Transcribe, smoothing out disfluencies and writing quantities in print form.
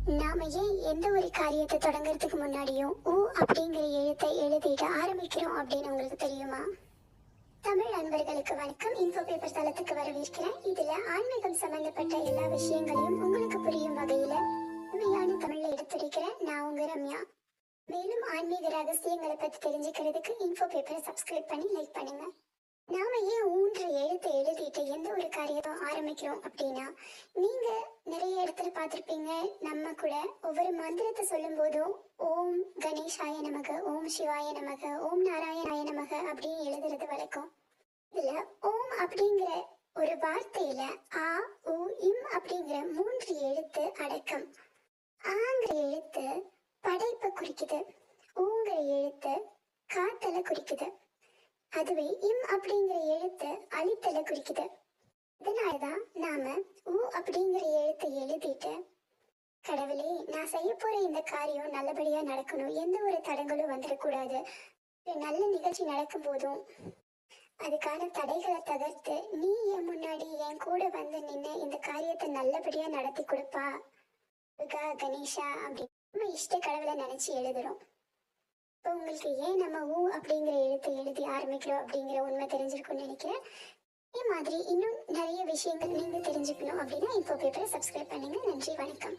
நாம ஏன் எந்த ஒரு காரியத்தை தொடங்குறதுக்கு முன்னாடியும் ஊ அப்படிங்கிற எழுத்தை எழுதிட்டு ஆரம்பிக்கிறோம் அப்படின்னு உங்களுக்கு தெரியுமா? தமிழ் அன்பர்களுக்கு வணக்கம். இன்ஃபோ பேப்பர் தளத்துக்கு வரவேற்கிறேன். இதுல ஆன்மீகம் சம்பந்தப்பட்ட எல்லா விஷயங்களையும் உங்களுக்கு புரியும் வகையில உண்மையான தமிழ்ல எடுத்துரைக்கிறேன். நான் உங்க ரம்யா. மேலும் ஆன்மீக ரகசியங்களை பத்தி தெரிஞ்சுக்கிறதுக்கு இன்ஃபோ பேப்பரை சப்ஸ்கிரைப் பண்ணி லைக் பண்ணுங்க. நாம ஏன் ஊன்ற எழுத்தை எழுதிட்டு எந்த ஒரு காரியத்தை ஆரம்பிக்கிறோம் அப்படின்னா, நீங்க நிறைய இடத்துல பார்த்துருப்பீங்க. நம்ம கூட ஒவ்வொரு மந்திரத்தை சொல்லும் போதும் ஓம் கணேஷாய நமக, ஓம் சிவாய நமக, ஓம் நாராயணாய நமக அப்படின்னு எழுதுறது வழக்கம். இதுல ஓம் அப்படிங்கிற ஒரு வார்த்தையில ஆ உ இம் அப்படிங்கிற 3 எழுத்து அடக்கம். ஆங்கிற எழுத்து படைப்பை குறிக்குது, ஊங்கிற எழுத்து காத்தலை குறிக்குது, அதுவே இம் அப்படிங்கிற எழுத்து அழித்தலை குறிக்குது. இதனாலதான் நாம ஊ அப்படிங்கிற எழுத்தை எழுதிட்டு, கடவுளே நான் செய்ய போற இந்த காரியம் நல்லபடியா நடக்கணும், எந்த ஒரு தடங்களும் வந்துடக்கூடாது, நல்ல நிகழ்ச்சி நடக்கும் போதும் அதுக்கான தடைகளை தகர்த்து நீ என் முன்னாடி என் கூட வந்து நின்று இந்த காரியத்தை நல்லபடியா நடத்தி கொடுப்பா துர்கா கணேஷா அப்படின்னு நம்ம இஷ்ட கடவுளை நினைச்சு எழுதுறோம். இப்போ உங்களுக்கு ஏன் நம்ம ஊ அப்படிங்கிற எழுத்தை எழுதி ஆரம்பிக்கிறோம் அப்படிங்கிற உண்மை தெரிஞ்சிருக்கும்னு நினைக்கிறேன். இதே மாதிரி இன்னும் நிறைய விஷயங்கள் நீங்க தெரிஞ்சுக்கணும் அப்படின்னா இன்ஃபோ பேப்பரை சப்ஸ்கிரைப் பண்ணுங்க. நன்றி, வணக்கம்.